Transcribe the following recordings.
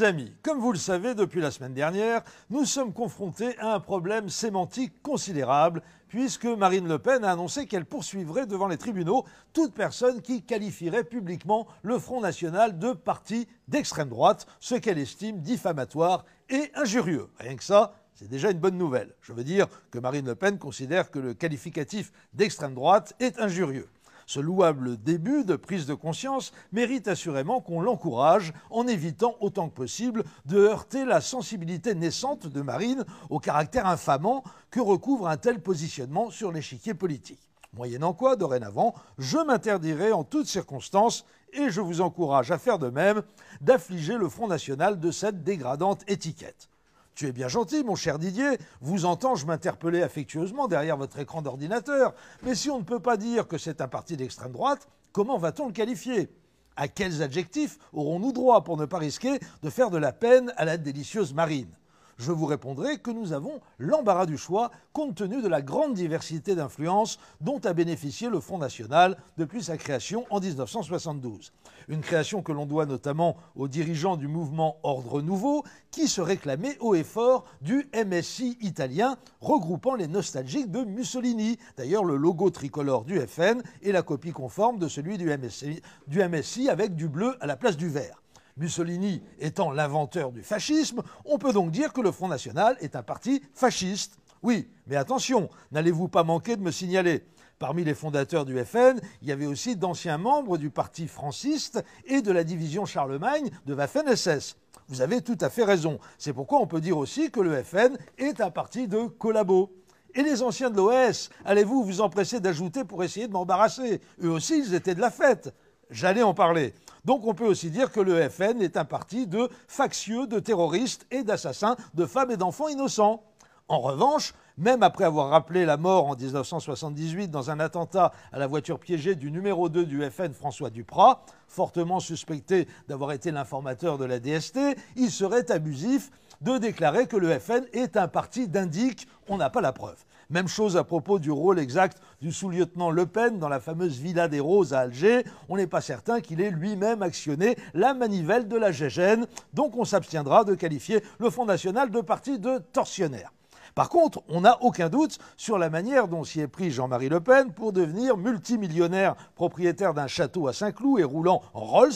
Mes amis, comme vous le savez depuis la semaine dernière, nous sommes confrontés à un problème sémantique considérable puisque Marine Le Pen a annoncé qu'elle poursuivrait devant les tribunaux toute personne qui qualifierait publiquement le Front National de parti d'extrême droite, ce qu'elle estime diffamatoire et injurieux. Rien que ça, c'est déjà une bonne nouvelle. Je veux dire que Marine Le Pen considère que le qualificatif d'extrême droite est injurieux. Ce louable début de prise de conscience mérite assurément qu'on l'encourage en évitant autant que possible de heurter la sensibilité naissante de Marine au caractère infamant que recouvre un tel positionnement sur l'échiquier politique. Moyennant quoi, dorénavant, je m'interdirai en toutes circonstances, et je vous encourage à faire de même, d'affliger le Front National de cette dégradante étiquette. Tu es bien gentil, mon cher Didier, vous entends-je m'interpeller affectueusement derrière votre écran d'ordinateur. Mais si on ne peut pas dire que c'est un parti d'extrême droite, comment va-t-on le qualifier ? À quels adjectifs aurons-nous droit pour ne pas risquer de faire de la peine à la délicieuse Marine ? Je vous répondrai que nous avons l'embarras du choix compte tenu de la grande diversité d'influences dont a bénéficié le Front National depuis sa création en 1972. Une création que l'on doit notamment aux dirigeants du mouvement Ordre Nouveau qui se réclamaient haut et fort du MSI italien regroupant les nostalgiques de Mussolini. D'ailleurs, le logo tricolore du FN est la copie conforme de celui du MSI avec du bleu à la place du vert. Mussolini étant l'inventeur du fascisme, on peut donc dire que le Front National est un parti fasciste. Oui, mais attention, n'allez-vous pas manquer de me signaler. Parmi les fondateurs du FN, il y avait aussi d'anciens membres du parti franciste et de la division Charlemagne de Waffen-SS. Vous avez tout à fait raison. C'est pourquoi on peut dire aussi que le FN est un parti de collabos. Et les anciens de l'OS, allez-vous vous empresser d'ajouter pour essayer de m'embarrasser? Eux aussi, ils étaient de la fête. J'allais en parler. Donc on peut aussi dire que le FN est un parti de factieux, de terroristes et d'assassins de femmes et d'enfants innocents. En revanche, même après avoir rappelé la mort en 1978 dans un attentat à la voiture piégée du numéro 2 du FN François Duprat, fortement suspecté d'avoir été l'informateur de la DST, il serait abusif de déclarer que le FN est un parti d'indique, on n'a pas la preuve. Même chose à propos du rôle exact du sous-lieutenant Le Pen dans la fameuse Villa des Roses à Alger. On n'est pas certain qu'il ait lui-même actionné la manivelle de la GIGN, donc on s'abstiendra de qualifier le Front National de parti de tortionnaire. Par contre, on n'a aucun doute sur la manière dont s'y est pris Jean-Marie Le Pen pour devenir multimillionnaire, propriétaire d'un château à Saint-Cloud et roulant en Rolls,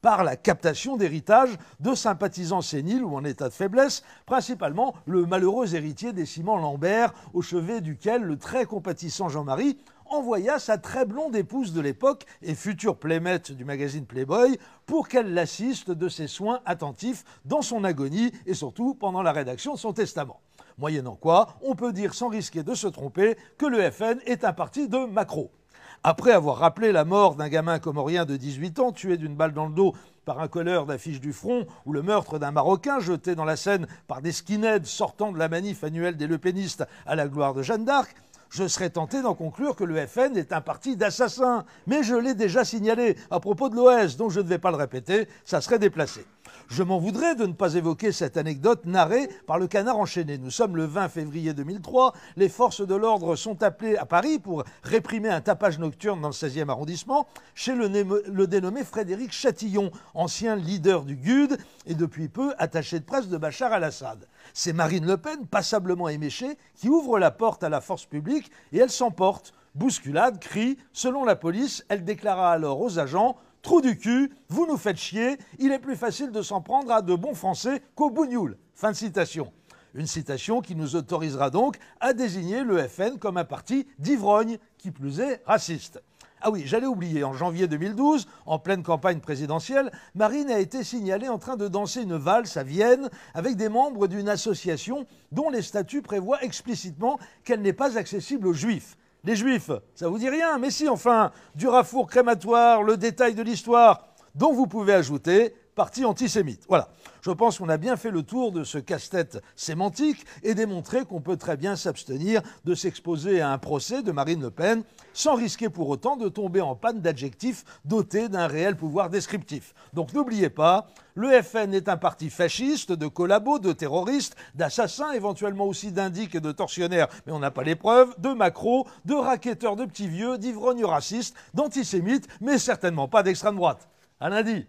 par la captation d'héritage de sympathisants séniles ou en état de faiblesse, principalement le malheureux héritier des ciments Lambert, au chevet duquel le très compatissant Jean-Marie envoya sa très blonde épouse de l'époque et future playmate du magazine Playboy pour qu'elle l'assiste de ses soins attentifs dans son agonie et surtout pendant la rédaction de son testament. Moyennant quoi, on peut dire sans risquer de se tromper que le FN est un parti de macro. Après avoir rappelé la mort d'un gamin comorien de 18 ans tué d'une balle dans le dos par un colleur d'affiches du front ou le meurtre d'un Marocain jeté dans la Seine par des skinheads sortant de la manif annuelle des lepénistes à la gloire de Jeanne d'Arc, je serais tenté d'en conclure que le FN est un parti d'assassins. Mais je l'ai déjà signalé à propos de l'OS, donc je ne vais pas le répéter, ça serait déplacé. Je m'en voudrais de ne pas évoquer cette anecdote narrée par le Canard enchaîné. Nous sommes le 20 février 2003, les forces de l'ordre sont appelées à Paris pour réprimer un tapage nocturne dans le 16e arrondissement chez le dénommé Frédéric Chatillon, ancien leader du GUD et depuis peu attaché de presse de Bachar al-Assad. C'est Marine Le Pen, passablement éméchée, qui ouvre la porte à la force publique et elle s'emporte. Bousculade, cri, selon la police, elle déclara alors aux agents « Trou du cul, vous nous faites chier, il est plus facile de s'en prendre à de bons Français qu'aux bougnoules. » Fin de citation. Une citation qui nous autorisera donc à désigner le FN comme un parti d'ivrogne, qui plus est raciste. Ah oui, j'allais oublier, en janvier 2012, en pleine campagne présidentielle, Marine a été signalée en train de danser une valse à Vienne avec des membres d'une association dont les statuts prévoient explicitement qu'elle n'est pas accessible aux juifs. Les juifs, ça vous dit rien? Mais si, enfin, du rafour crématoire, le détail de l'histoire, dont vous pouvez ajouter parti antisémite. Voilà. Je pense qu'on a bien fait le tour de ce casse-tête sémantique et démontré qu'on peut très bien s'abstenir de s'exposer à un procès de Marine Le Pen sans risquer pour autant de tomber en panne d'adjectifs dotés d'un réel pouvoir descriptif. Donc n'oubliez pas, le FN est un parti fasciste, de collabos, de terroristes, d'assassins, éventuellement aussi d'indiques et de tortionnaires, mais on n'a pas les preuves, de macros, de racketteurs de petits vieux, d'ivrognes racistes, d'antisémites, mais certainement pas d'extrême droite. À lundi.